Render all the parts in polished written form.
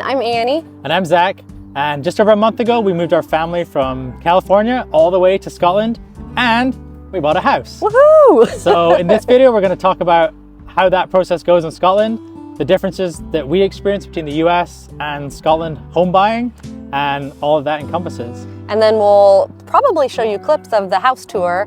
everyone, I'm Annie. And I'm Zach. And just over a month ago, we moved our family from California all the way to Scotland, and we bought a house. Woohoo! So in this video, we're going to talk about how that process goes in Scotland, the differences that we experience between the US and Scotland home buying, and all of that encompasses. And then we'll probably show you clips of the house tour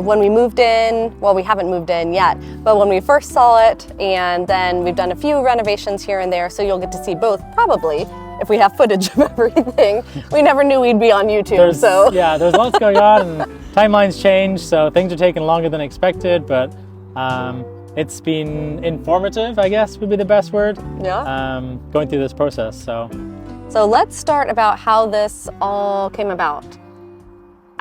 when we moved in. Well, we haven't moved in yet, but when we first saw it, and then we've done a few renovations here and there, so you'll get to see both probably if we have footage of everything. We never knew we'd be on YouTube, so. Yeah, there's lots going on, and timelines change, so things are taking longer than expected, but it's been informative, I guess would be the best word. Yeah. Going through this process, so. So let's start about how this all came about.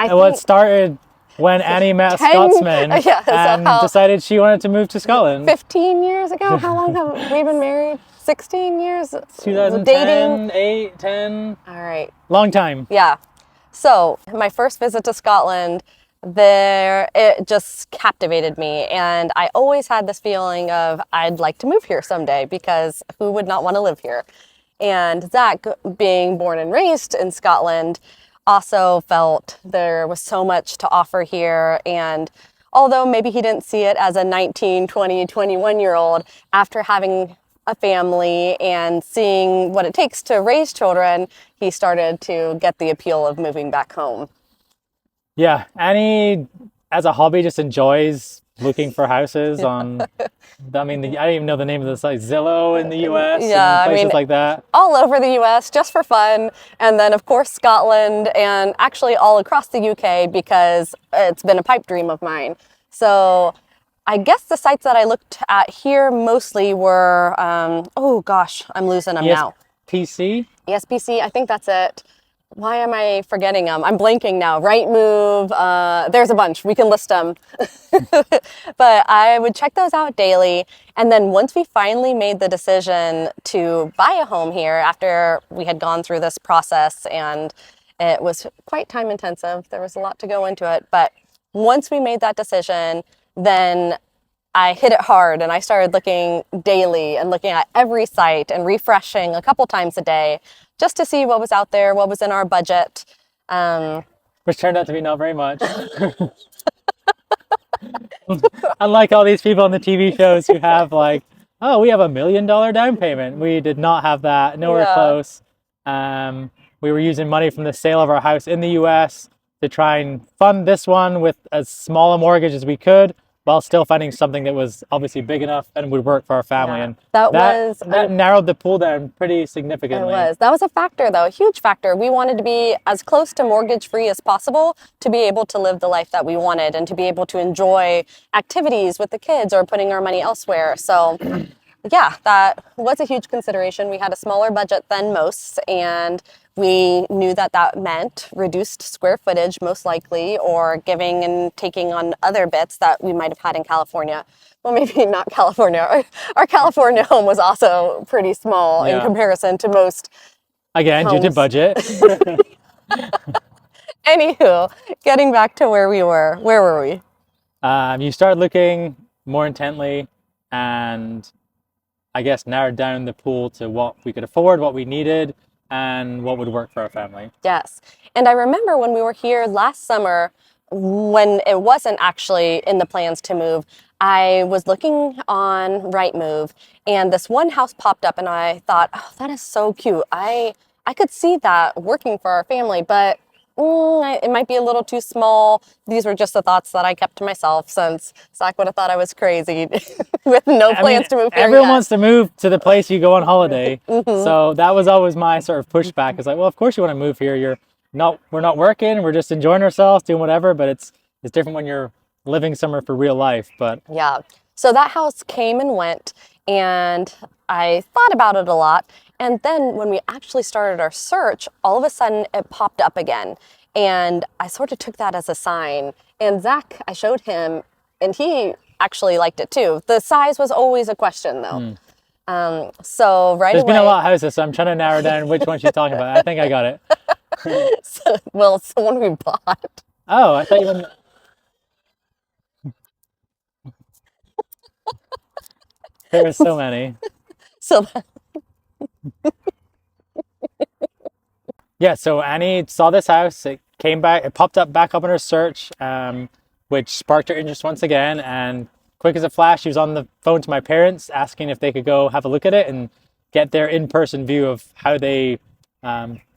It started when Annie met a Scotsman and decided she wanted to move to Scotland. 15 years ago? How long have we been married? 16 years? 2010, dating? 8, 10. All right. Long time. Yeah. So my first visit to Scotland, it just captivated me. And I always had this feeling of I'd like to move here someday, because who would not want to live here? And Zach, being born and raised in Scotland, also felt there was so much to offer here. And although maybe he didn't see it as a 19, 20, 21-year-old, after having a family and seeing what it takes to raise children, he started to get the appeal of moving back home. Yeah, Annie, as a hobby, just enjoys looking for houses on, I mean, I don't even know the name of the site, Zillow in the US, and places like that. All over the US, just for fun. And then, of course, Scotland, and actually all across the UK, because it's been a pipe dream of mine. So I guess the sites that I looked at here mostly were, oh gosh, I'm losing them now. ESPC, I think that's it. Why am I forgetting them? I'm blanking now. Rightmove, there's a bunch. We can list them. But I would check those out daily. And then once we finally made the decision to buy a home here, after we had gone through this process, and it was quite time intensive, there was a lot to go into it. But once we made that decision, then I hit it hard, and I started looking daily and looking at every site and refreshing a couple times a day, just to see what was out there, what was in our budget. Which turned out to be not very much. Unlike all these people on the TV shows who have like, oh, we have $1 million down payment. We did not have that, nowhere close. We were using money from the sale of our house in the US to try and fund this one with as small a mortgage as we could, while still finding something that was obviously big enough and would work for our family. And that narrowed the pool down pretty significantly. That was a factor, though, a huge factor. We wanted to be as close to mortgage-free as possible to be able to live the life that we wanted and to be able to enjoy activities with the kids or putting our money elsewhere. So yeah, that was a huge consideration. We had a smaller budget than most, and we knew that that meant reduced square footage, most likely, or giving and taking on other bits that we might have had in California. Well, maybe not California. Our California home was also pretty small in comparison to most Again, homes. due to budget. Anywho, getting back to where we were. Where were we? You start looking more intently, and I guess narrowed down the pool to what we could afford, what we needed, and what would work for our family. Yes. And I remember when we were here last summer, when it wasn't actually in the plans to move, I was looking on Rightmove, and this one house popped up, and I thought, oh, that is so cute. I could see that working for our family, but it might be a little too small. These were just the thoughts that I kept to myself, since Zach would have thought I was crazy with no plans to move here Everyone wants to move to the place you go on holiday. So that was always my sort of pushback. It's like, well, of course you want to move here. We're not working. We're just enjoying ourselves, doing whatever. But it's different when you're living somewhere for real life. But yeah. So that house came and went, and I thought about it a lot. And then when we actually started our search, all of a sudden it popped up again. And I sort of took that as a sign. And Zach, I showed him, and he actually liked it too. The size was always a question, though. So right away... There's been a lot of houses, so I'm trying to narrow down which one she's talking about. I think I got it. Well, it's the one we bought. Oh, I thought you meant... There were so many. So Yeah, so Annie saw this house. It popped up back up in her search, which sparked her interest once again. And quick as a flash, she was on the phone to my parents asking if they could go have a look at it and get their in-person view of how they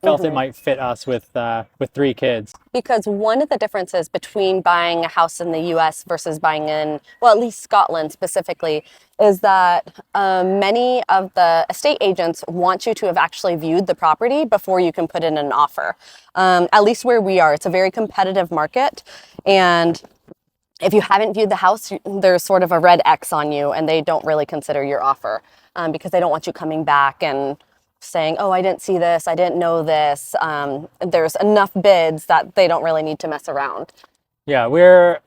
felt it might fit us with 3 kids. Because one of the differences between buying a house in the US versus buying in, well, at least Scotland specifically, is that many of the estate agents want you to have actually viewed the property before you can put in an offer. At least where we are, it's a very competitive market. And if you haven't viewed the house, there's sort of a red X on you, and they don't really consider your offer because they don't want you coming back and saying, oh, I didn't see this, I didn't know this. There's enough bids that they don't really need to mess around. Yeah, we're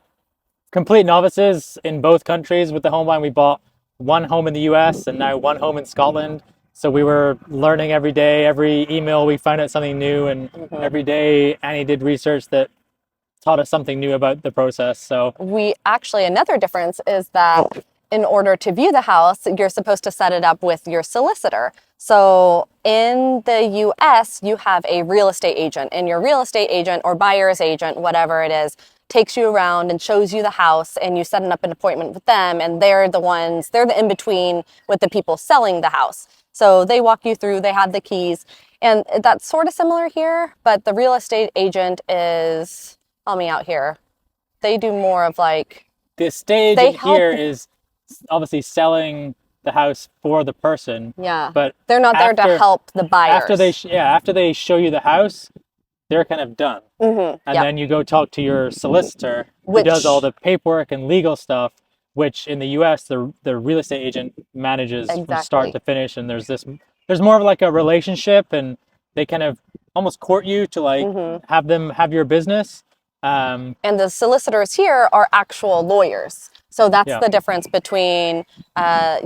complete novices in both countries with the home buying. We bought one home in the US and now one home in Scotland. So we were learning every day. Every email we found out something new, and every day Annie did research that taught us something new about the process. So we actually, another difference is that in order to view the house, you're supposed to set it up with your solicitor. So in the US, you have a real estate agent, and your real estate agent or buyer's agent, whatever it is, takes you around and shows you the house, and you set up an appointment with them, and they're the in-between with the people selling the house. So they walk you through, they have the keys, and that's sort of similar here, but the real estate agent is, help me out here, they do more of like, the estate agent here is obviously selling the house for the person. yeah, but they're not there to help the buyers. After they show you the house, they're kind of done. And then you go talk to your solicitor, who does all the paperwork and legal stuff, which in the US the real estate agent manages from start to finish. And there's more of like a relationship, and they kind of almost court you to like have them have your business. And the solicitors here are actual lawyers. So that's the difference between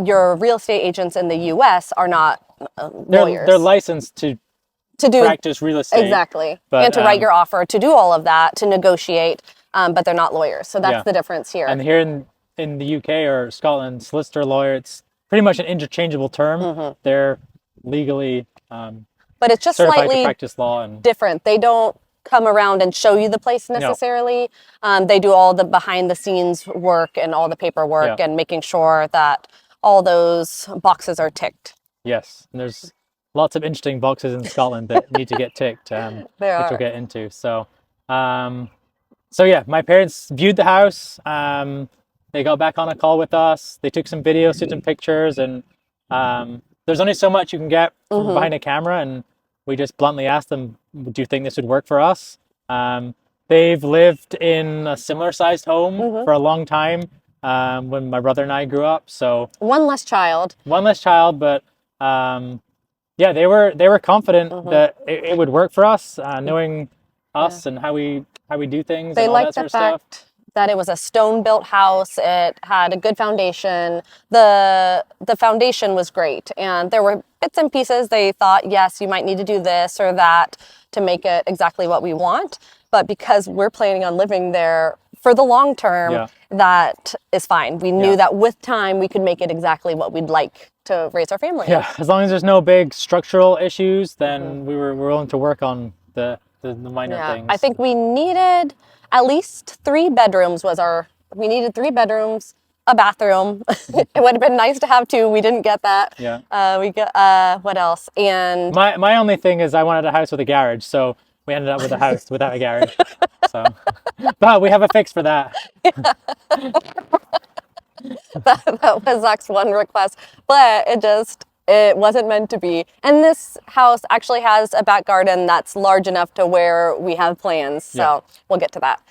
your real estate agents in the US are not lawyers. They're licensed to do practice real estate. Exactly. And to write your offer, to do all of that, to negotiate, but they're not lawyers. So that's the difference here. And here in the UK or Scotland, solicitor, lawyer, it's pretty much an interchangeable term. They're legally but it's just certified slightly to practice law and different. They don't come around and show you the place necessarily. No. They do all the behind the scenes work and all the paperwork and making sure that all those boxes are ticked. Yes, and there's lots of interesting boxes in Scotland that need to get ticked, which we'll get into. So, yeah, my parents viewed the house. They got back on a call with us. They took some videos, took some pictures, and there's only so much you can get from behind a camera, and we just bluntly asked them, do you think this would work for us? They've lived in a similar sized home for a long time when my brother and I grew up. So one less child, but yeah, they were confident that it would work for us, knowing us and how we do things. They and all liked that sort the of fact stuff. that it was a stone-built house. It had a good foundation. The foundation was great, and there were bits and pieces they thought, yes, you might need to do this or that to make it exactly what we want. But because we're planning on living there for the long term, that is fine. We knew that with time we could make it exactly what we'd like to raise our family. Yeah, as long as there's no big structural issues, then we're willing to work on the minor things. I think we needed at least 3 bedrooms we needed 3 bedrooms, a bathroom. It would have been nice to have 2. We didn't get that. Yeah. We got, what else? And my only thing is I wanted a house with a garage, so we ended up with a house without a garage. So, but we have a fix for that. that was Zach's one request, but it wasn't meant to be. And this house actually has a back garden that's large enough to where we have plans. So we'll get to that.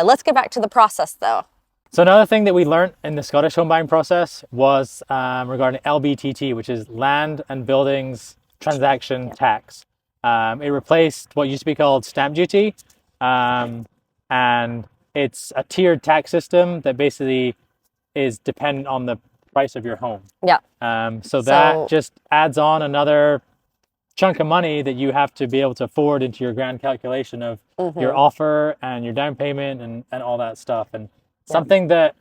Let's get back to the process though. So another thing that we learned in the Scottish home buying process was regarding LBTT, which is Land and Buildings Transaction Tax. It replaced what used to be called stamp duty. And it's a tiered tax system that basically is dependent on the price of your home. Yeah. So that just adds on another chunk of money that you have to be able to afford into your grand calculation of your offer and your down payment and all that stuff. And something that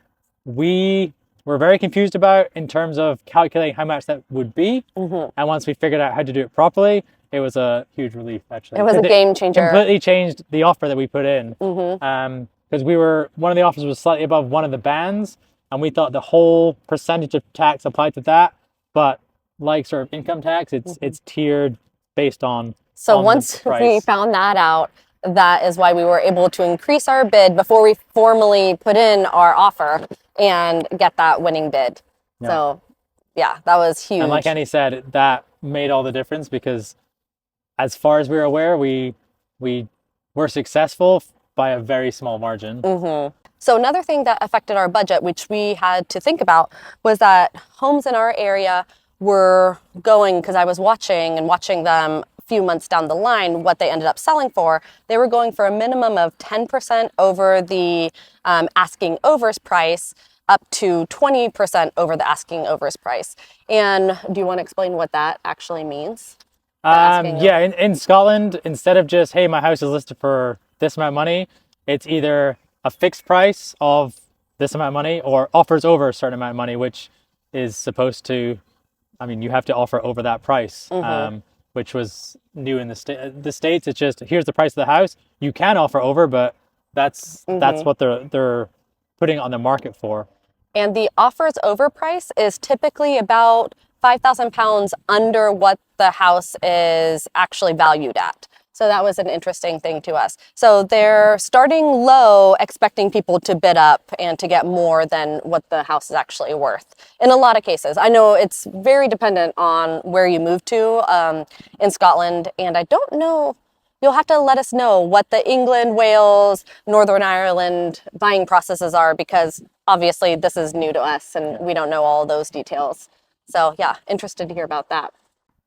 we were very confused about in terms of calculating how much that would be. And once we figured out how to do it properly, it was a huge relief, actually. It was a game changer. Completely changed the offer that we put in. Because one of the offers was slightly above one of the bands, and we thought the whole percentage of tax applied to that. But like sort of income tax, it's tiered based on. So once we found that out, that is why we were able to increase our bid before we formally put in our offer and get that winning bid. Yeah. So yeah, that was huge. And like Annie said, that made all the difference because as far as we were aware, we were successful by a very small margin. So another thing that affected our budget, which we had to think about, was that homes in our area were going, because I was watching them a few months down the line, what they ended up selling for. They were going for a minimum of 10% over the asking overs price, up to 20% over the asking overs price. And do you want to explain what that actually means? Yeah, in Scotland, instead of just, hey, my house is listed for this amount of money, it's either a fixed price of this amount of money or offers over a certain amount of money, which is supposed to, I mean, you have to offer over that price, which was new in the States. It's just, here's the price of the house. You can offer over, but that's what they're putting on the market for. And the offers over price is typically about £5,000 under what the house is actually valued at. So that was an interesting thing to us. So they're starting low, expecting people to bid up and to get more than what the house is actually worth. In a lot of cases, I know it's very dependent on where you move to in Scotland, and I don't know. You'll have to let us know what the England, Wales, Northern Ireland buying processes are, because obviously this is new to us and we don't know all those details. So yeah, interested to hear about that.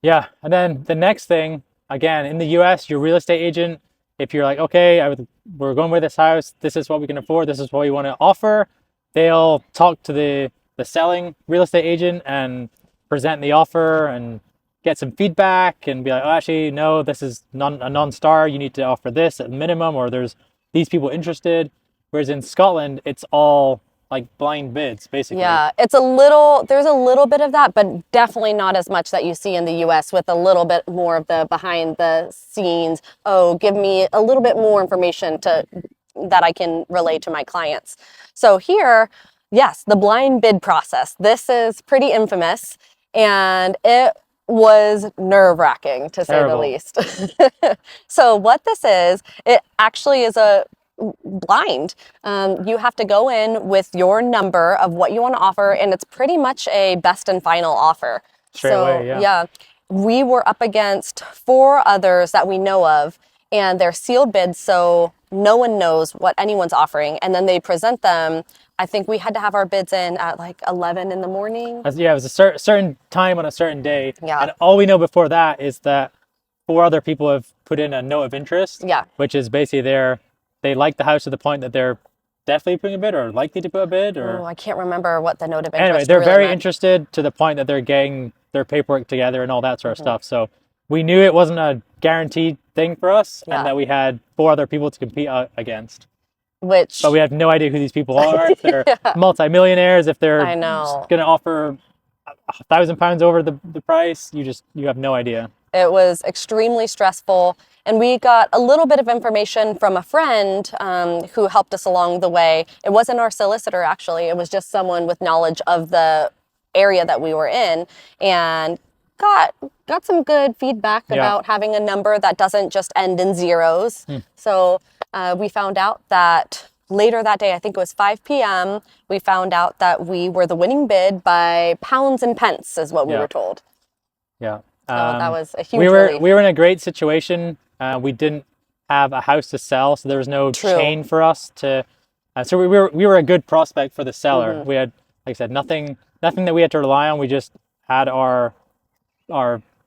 Yeah, and then the next thing, again, in the US, your real estate agent, if you're like, okay, we're going with this house, this is what we can afford, this is what we want to offer, they'll talk to the selling real estate agent and present the offer and get some feedback and be like, oh, actually, no, this is a non-star. You need to offer this at minimum, or there's these people interested. Whereas in Scotland, it's all like blind bids, basically. Yeah, there's a little bit of that, but definitely not as much that you see in the US, with a little bit more of the behind the scenes. Oh, give me a little bit more information that I can relay to my clients. So here, yes, the blind bid process. This is pretty infamous, and it was nerve-wracking, to say the least. So what this is, it actually is a blind. You have to go in with your number of what you want to offer, and it's pretty much a best and final offer. Straight away, yeah. We were up against 4 others that we know of, and they're sealed bids, so no one knows what anyone's offering. And then they present them. I think we had to have our bids in at like 11 in the morning. Yeah, it was a certain time on a certain day. Yeah. And all we know before that is that 4 other people have put in a note of interest. Yeah. Which is basically they like the house to the point that they're definitely putting a bid or likely to put a bid. Or I can't remember what the note of interest anyway, they're really very meant. Interested to the point that they're getting their paperwork together and all that sort of stuff. So we knew it wasn't a guaranteed thing for us, and that we had 4 other people to compete against. But we have no idea who these people are. If they're multimillionaires, if they're going to offer £1,000 over the price, you have no idea. It was extremely stressful, and we got a little bit of information from a friend who helped us along the way. It wasn't our solicitor, actually. It was just someone with knowledge of the area that we were in, and got some good feedback about having a number that doesn't just end in zeros. So we found out that later that day, I think it was 5 p.m., we found out that we were the winning bid by pounds and pence, is what we were told. Yeah. So that was a huge relief. We were in a great situation. We didn't have a house to sell, so there was no chain for us to. So we were a good prospect for the seller. We had, like I said, nothing that we had to rely on. We just had our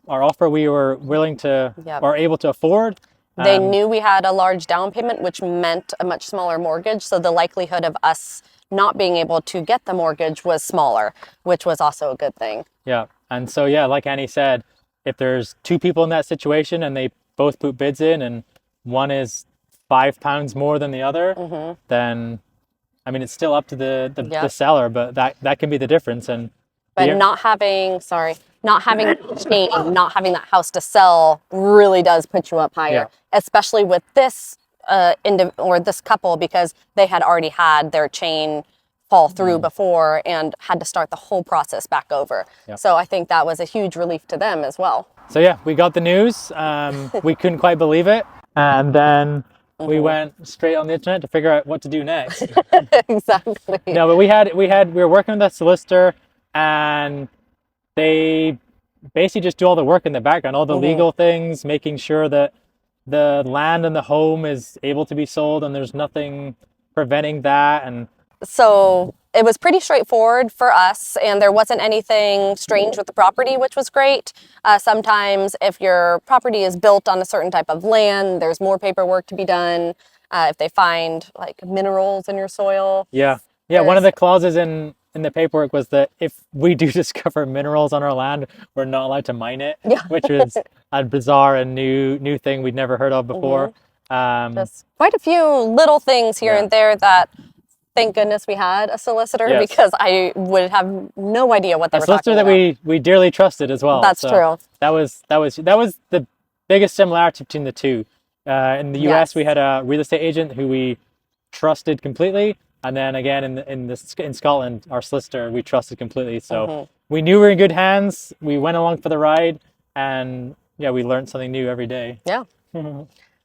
offer we were willing to or able to afford. They knew we had a large down payment, which meant a much smaller mortgage. So the likelihood of us not being able to get the mortgage was smaller, which was also a good thing. Yeah. And so, like Annie said, if there's 2 people in that situation and they both put bids in and one is £5 more than the other, then I mean, it's still up to the Yep. seller, but that can be the difference. And But the- not having chain, not having that house to sell really does put you up higher, especially with this this couple, because they had already had their chain fall through before and had to start the whole process back over. So I think that was a huge relief to them as well. So yeah, we got the news. We couldn't quite believe it, and then we went straight on the internet to figure out what to do next. Exactly. No, but we were working with a solicitor, and they basically just do all the work in the background, all the legal things, making sure that the land and the home is able to be sold and there's nothing preventing that. And so it was pretty straightforward for us, and there wasn't anything strange with the property, which was great. Sometimes if your property is built on a certain type of land, there's more paperwork to be done. If they find like minerals in your soil. Yeah. One of the clauses in the paperwork was that if we do discover minerals on our land, we're not allowed to mine it, which was a bizarre and new thing we'd never heard of before. Just quite a few little things here and there that, thank goodness we had a solicitor, because I would have no idea what they were talking about. A solicitor that we dearly trusted as well. That's true. That was the biggest similarity between the two. In the US, we had a real estate agent who we trusted completely. And then again, in Scotland, our solicitor, we trusted completely. So we knew we were in good hands. We went along for the ride, and we learned something new every day. Yeah.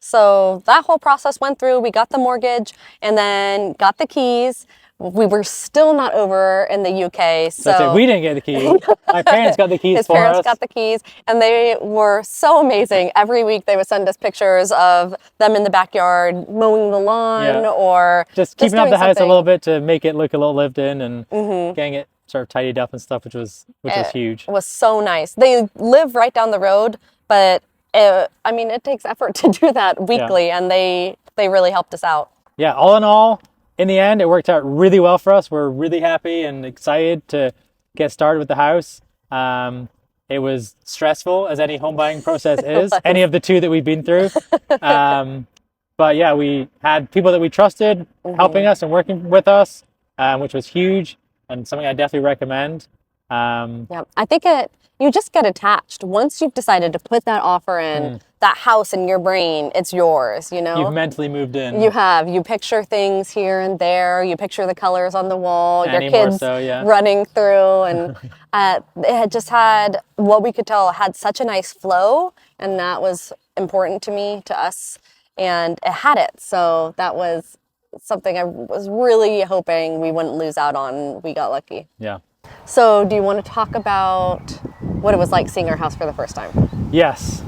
So that whole process went through. We got the mortgage and then got the keys. We were still not over in the UK. So we didn't get the keys. My parents got the keys for us. His parents got the keys, and they were so amazing. Every week they would send us pictures of them in the backyard mowing the lawn or just keeping up the house a little bit to make it look a little lived in and getting it sort of tidied up and stuff, which was huge. It was so nice. They live right down the road, but it takes effort to do that weekly, and they really helped us out. Yeah, all in all, in the end, it worked out really well for us. We're really happy and excited to get started with the house. It was stressful, as any home buying process is, any of the two that we've been through. But yeah, we had people that we trusted helping us and working with us, which was huge and something I definitely recommend. I think you just get attached. Once you've decided to put that offer in, that house in your brain, it's yours, You've mentally moved in. You have. You picture things here and there. You picture the colors on the wall, your kids running through. And it had just had, what we could tell, had such a nice flow. And that was important to us. And it had it. So that was something I was really hoping we wouldn't lose out on. We got lucky. Yeah. So do you want to talk about what it was like seeing our house for the first time? Yes.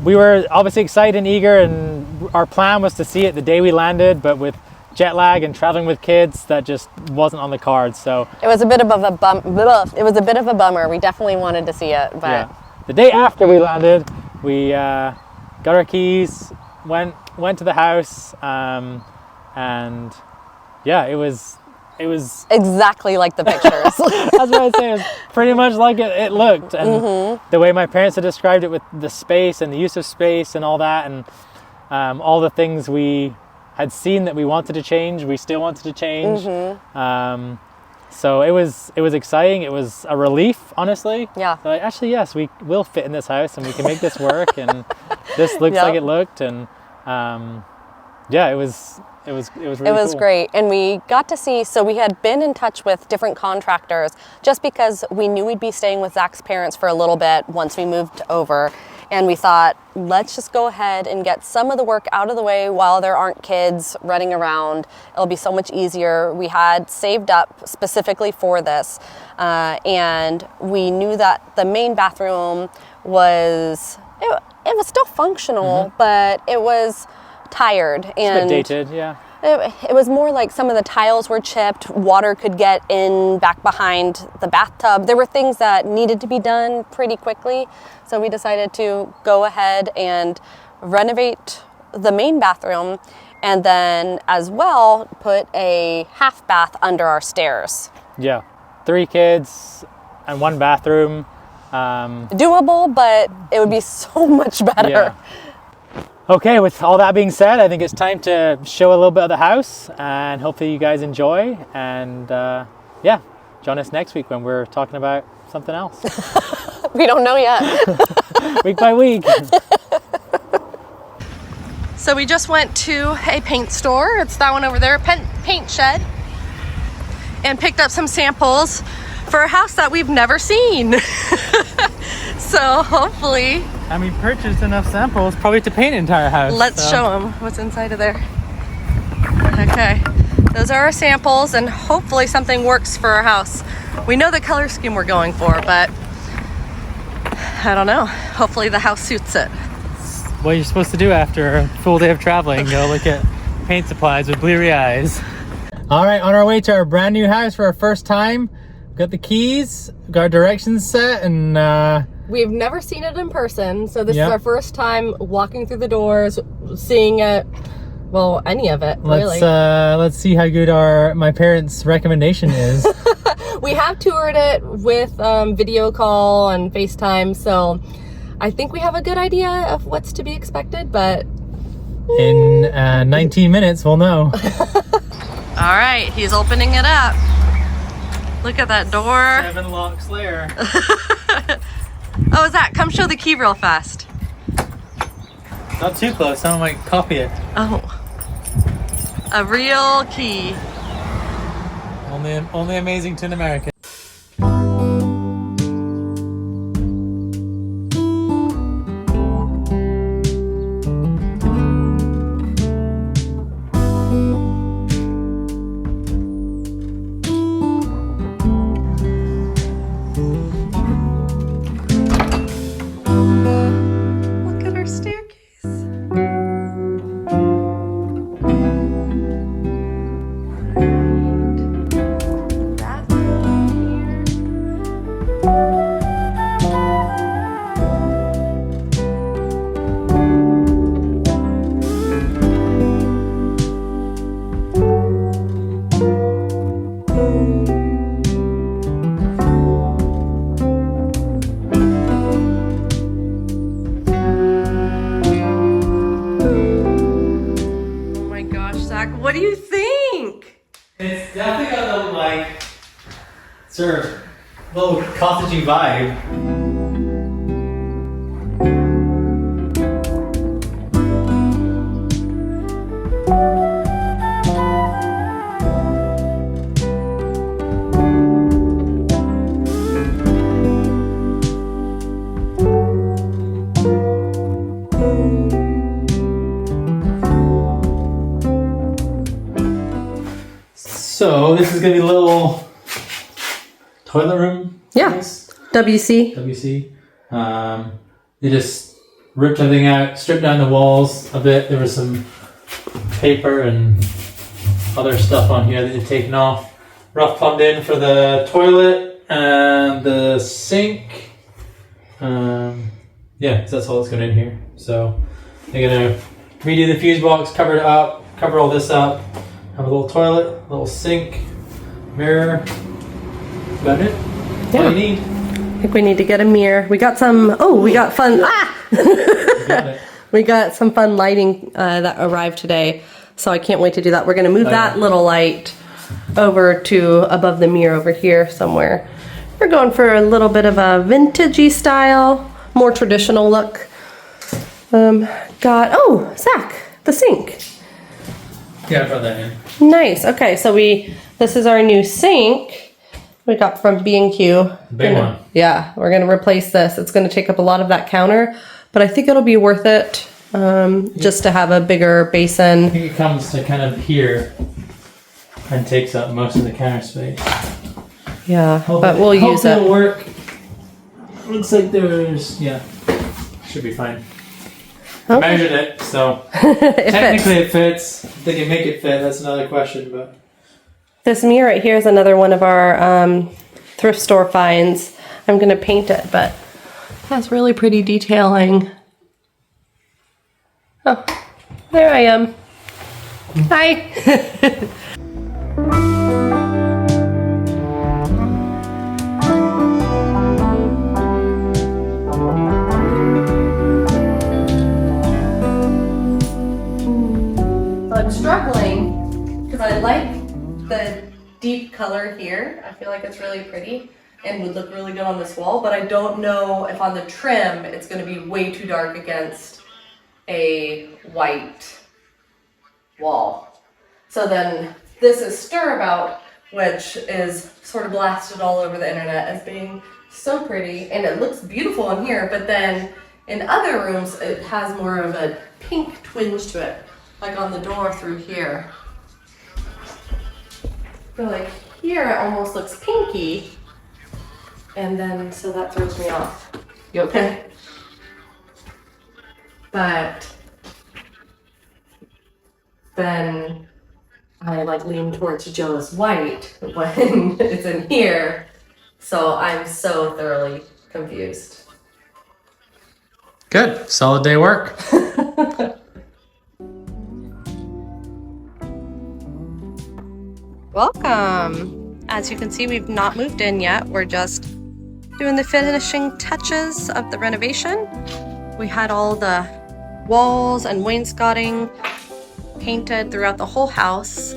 We were obviously excited and eager, and our plan was to see it the day we landed, but with jet lag and traveling with kids, that just wasn't on the cards. So it was a bit of a bummer. We definitely wanted to see it, but the day after we landed, we got our keys, went to the house, and it was exactly like the pictures. I was about to say, it was pretty much like it looked. And the way my parents had described it with the space and the use of space and all that, and all the things we had seen that we wanted to change, we still wanted to change. So it was exciting. It was a relief, honestly. Yeah. So actually, yes, we will fit in this house and we can make this work. And this looks like it looked. And it was really cool. It was great. And we got to see, so we had been in touch with different contractors just because we knew we'd be staying with Zach's parents for a little bit once we moved over. And we thought, let's just go ahead and get some of the work out of the way while there aren't kids running around. It'll be so much easier. We had saved up specifically for this. And we knew that the main bathroom was, it was still functional, but it was tired. And a bit dated, yeah. It was more like some of the tiles were chipped, water could get in back behind the bathtub. There were things that needed to be done pretty quickly. So we decided to go ahead and renovate the main bathroom and then as well put a half bath under our stairs. Yeah, 3 kids and 1 bathroom. Doable, but it would be so much better. Yeah. Okay, with all that being said, I think it's time to show a little bit of the house, and hopefully you guys enjoy. And yeah, join us next week when we're talking about something else. We don't know yet. Week by week. So we just went to a paint store. It's that one over there, paint shed, and picked up some samples for a house that we've never seen. So hopefully, And we purchased enough samples probably to paint an entire house. let's show them what's inside of there. Okay, those are our samples, and hopefully something works for our house. We know the color scheme we're going for, but I don't know. Hopefully the house suits it. What you're supposed to do after a full day of traveling, go look at paint supplies with bleary eyes. All right, on our way to our brand new house for our first time. Got the keys, got our directions set, and We've never seen it in person, so this Yep. is our first time walking through the doors, seeing it, well, any of it, really. let's see how good my parents' recommendation is. We have toured it with video call and FaceTime, so I think we have a good idea of what's to be expected, but... In 19 minutes, we'll know. All right, he's opening it up. Look at that door. 7 locks layer. Oh, Zach, come show the key real fast. Not too close, someone might copy it. Oh, a real key. Only amazing to an American. Look at our staircase. Oh my gosh, Zach, what do you think? It's definitely got a like sort of little cottagey vibe. So this is gonna be a little toilet room. Yeah. Place. WC. WC. They just ripped everything out, stripped down the walls a bit. There was some paper and other stuff on here that they've taken off. Rough plumbed in for the toilet and the sink. Yeah, 'cause that's all that's going in here. So they're gonna redo the fuse box, cover it up, cover all this up. Have a little toilet, little sink, mirror. That's about it. That's all you need. I think we need to get a mirror. We got some, we got fun, You got it. we got some fun lighting that arrived today. So I can't wait to do that. We're gonna move that little light over to above the mirror over here somewhere. We're going for a little bit of a vintagey style, more traditional look. Zach, the sink. Yeah, I brought that in. Nice. Okay, so this is our new sink we got from B&Q. Big one. Yeah, we're gonna replace this. It's gonna take up a lot of that counter, but I think it'll be worth it just to have a bigger basin. I think it comes to kind of here and takes up most of the counter space. Yeah, but we'll use it'll it. work. Looks like should be fine. Okay. Measured it, so It technically fits. it fits. If they can make it fit, that's another question, but This mirror right here is another one of our thrift store finds. I'm gonna paint it, but it has really pretty detailing. Oh, there I am. Hi. color here. I feel like it's really pretty and would look really good on this wall, but I don't know if on the trim it's going to be way too dark against a white wall. So then this is Stirrabout, which is sort of blasted all over the internet as being so pretty, and it looks beautiful in here, but then in other rooms it has more of a pink twinge to it, like on the door through here. I feel like here it almost looks pinky, and then so that throws me off. You okay? But then I like lean towards Joe's white when it's in here, so I'm so thoroughly confused. Good, solid day work. Welcome. As you can see, we've not moved in yet. We're just doing the finishing touches of the renovation. We had all the walls and wainscoting painted throughout the whole house,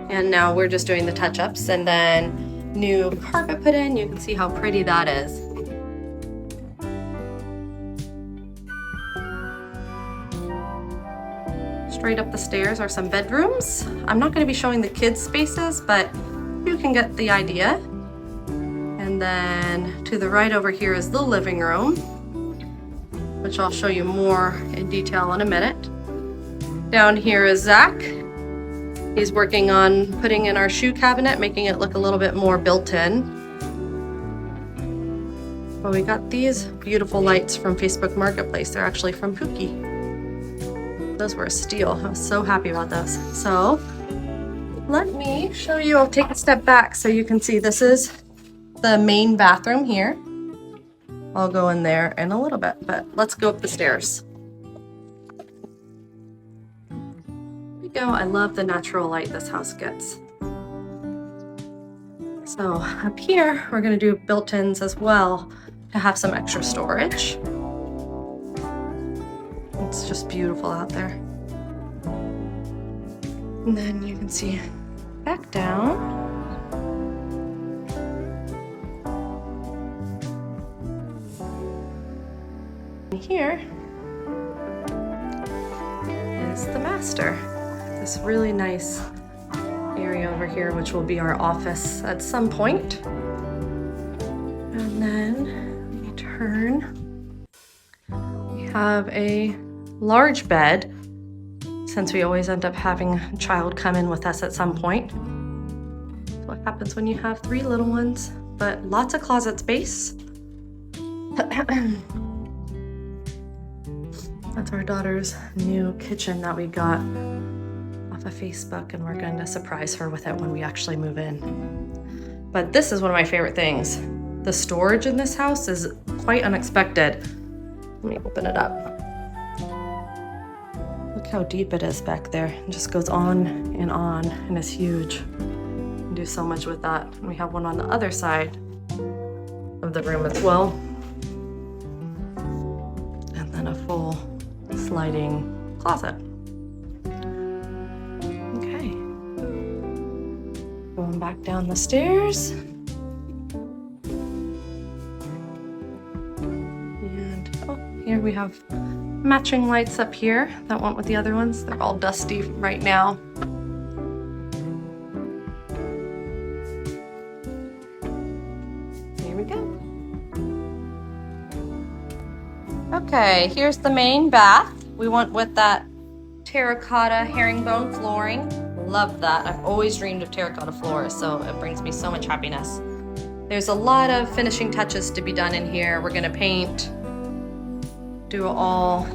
and now we're just doing the touch-ups, and then new carpet put in. You can see how pretty that is. Straight up the stairs are some bedrooms. I'm not going to be showing the kids' spaces, but you can get the idea. And then to the right over here is the living room, which I'll show you more in detail in a minute. Down here is Zach. He's working on putting in our shoe cabinet, making it look a little bit more built-in. But we got these beautiful lights from Facebook Marketplace. They're actually from Pookie. Those were a steal. I was so happy about those. So let me show you. I'll take a step back so you can see. This is the main bathroom here. I'll go in there in a little bit, but let's go up the stairs. Here we go. I love the natural light this house gets. So up here, we're going to do built-ins as well to have some extra storage. It's just beautiful out there. And then you can see back down. And here is the master. This really nice area over here, which will be our office at some point. And then we turn. We have a large bed, since we always end up having a child come in with us at some point. That's what happens when you have 3 little ones, but lots of closet space. That's our daughter's new kitchen that we got off of Facebook, and we're going to surprise her with it when we actually move in. But this is one of my favorite things. The storage in this house is quite unexpected. Let me open it up. Look how deep it is back there. It just goes on, and it's huge. You can do so much with that. And we have one on the other side of the room as well. And then a full sliding closet. Okay. Going back down the stairs. And here we have matching lights up here that went with the other ones. They're all dusty right now. Here we go. Okay, here's the main bath. We went with that terracotta herringbone flooring. Love that. I've always dreamed of terracotta floors, so it brings me so much happiness. There's a lot of finishing touches to be done in here. We're gonna paint, do all,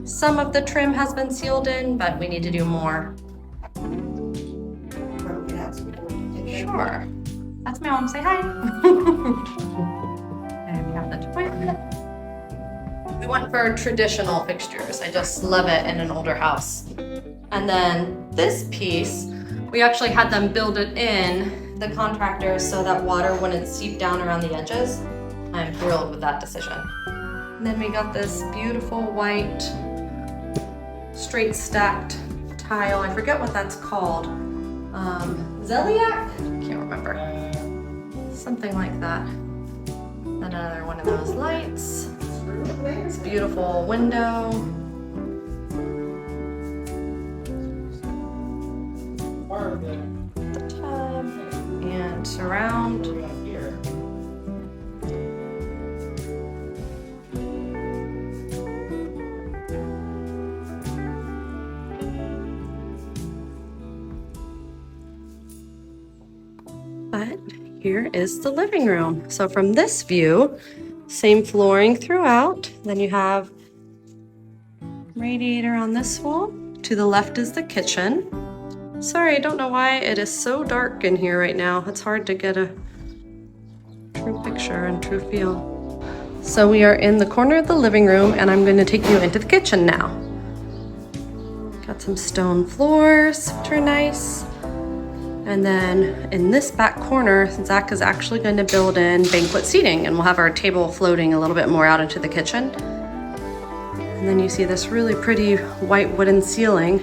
some of the trim has been sealed in, but we need to do more. Sure. That's my mom. Say hi. And we have the toilet. We went for traditional fixtures. I just love it in an older house. And then this piece, we actually had them build it in, the contractors, so that water wouldn't seep down around the edges. I'm thrilled with that decision. And then we got this beautiful white straight stacked tile. I forget what that's called. Zeliac can't remember. Something like that. Another one of those lights. This beautiful window. The tub and surround. But here is the living room. So from this view, same flooring throughout. Then you have radiator on this wall. To the left is the kitchen. Sorry, I don't know why it is so dark in here right now. It's hard to get a true picture and true feel. So we are in the corner of the living room and I'm going to take you into the kitchen now. Got some stone floors, which are nice. And then in this back corner, Zach is actually going to build in banquet seating and we'll have our table floating a little bit more out into the kitchen. And then you see this really pretty white wooden ceiling.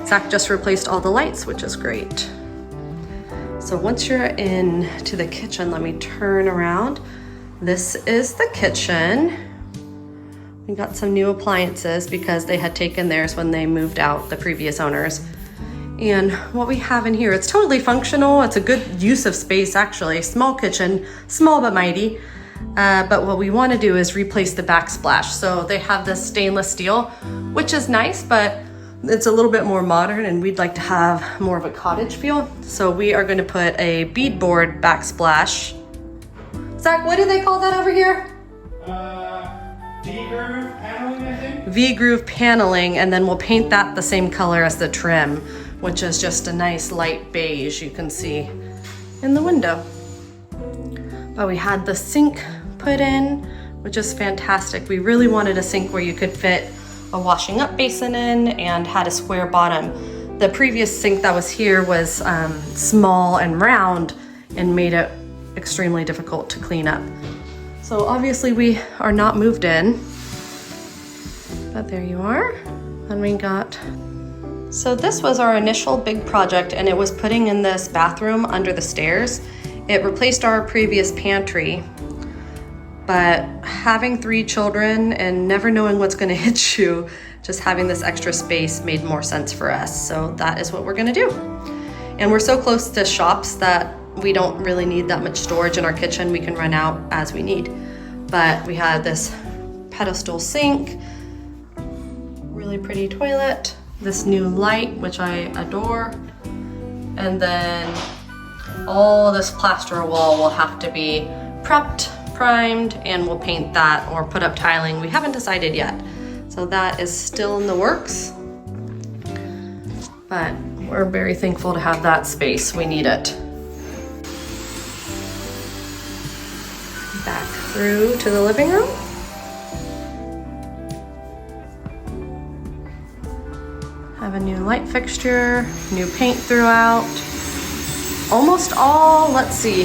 Zach just replaced all the lights, which is great. So once you're in to the kitchen, let me turn around. This is the kitchen. We got some new appliances because they had taken theirs when they moved out, the previous owners. And what we have in here, it's totally functional. It's a good use of space, actually. Small kitchen, small but mighty. But what we want to do is replace the backsplash. So they have this stainless steel, which is nice, but it's a little bit more modern and we'd like to have more of a cottage feel. So we are going to put a beadboard backsplash. Zach, what do they call that over here? V-groove paneling, I think? V-groove paneling, and then we'll paint that the same color as the trim, which is just a nice light beige you can see in the window. But we had the sink put in, which is fantastic. We really wanted a sink where you could fit a washing up basin in and had a square bottom. The previous sink that was here was small and round and made it extremely difficult to clean up. So obviously we are not moved in, but there you are. And we got, so this was our initial big project and it was putting in this bathroom under the stairs. It replaced our previous pantry, but having 3 children and never knowing what's gonna hit you, just having this extra space made more sense for us. So that is what we're gonna do. And we're so close to shops that we don't really need that much storage in our kitchen. We can run out as we need. But we had this pedestal sink, really pretty toilet, this new light, which I adore, and then all this plaster wall will have to be prepped, primed, and we'll paint that or put up tiling. We haven't decided yet. So that is still in the works. But we're very thankful to have that space. We need it. Back through to the living room. Have a new light fixture, new paint throughout. Almost all, let's see,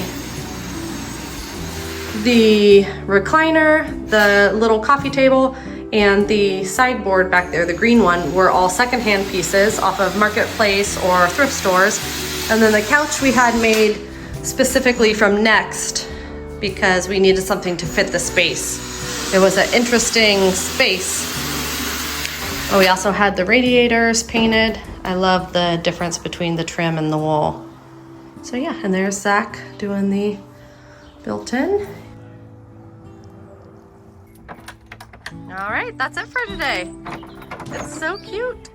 the recliner, the little coffee table, and the sideboard back there, the green one, were all secondhand pieces off of Marketplace or thrift stores. And then the couch we had made specifically from Next because we needed something to fit the space. It was an interesting space. Oh, we also had the radiators painted. I love the difference between the trim and the wool. So yeah, and there's Zach doing the built-in. All right, that's it for today. It's so cute.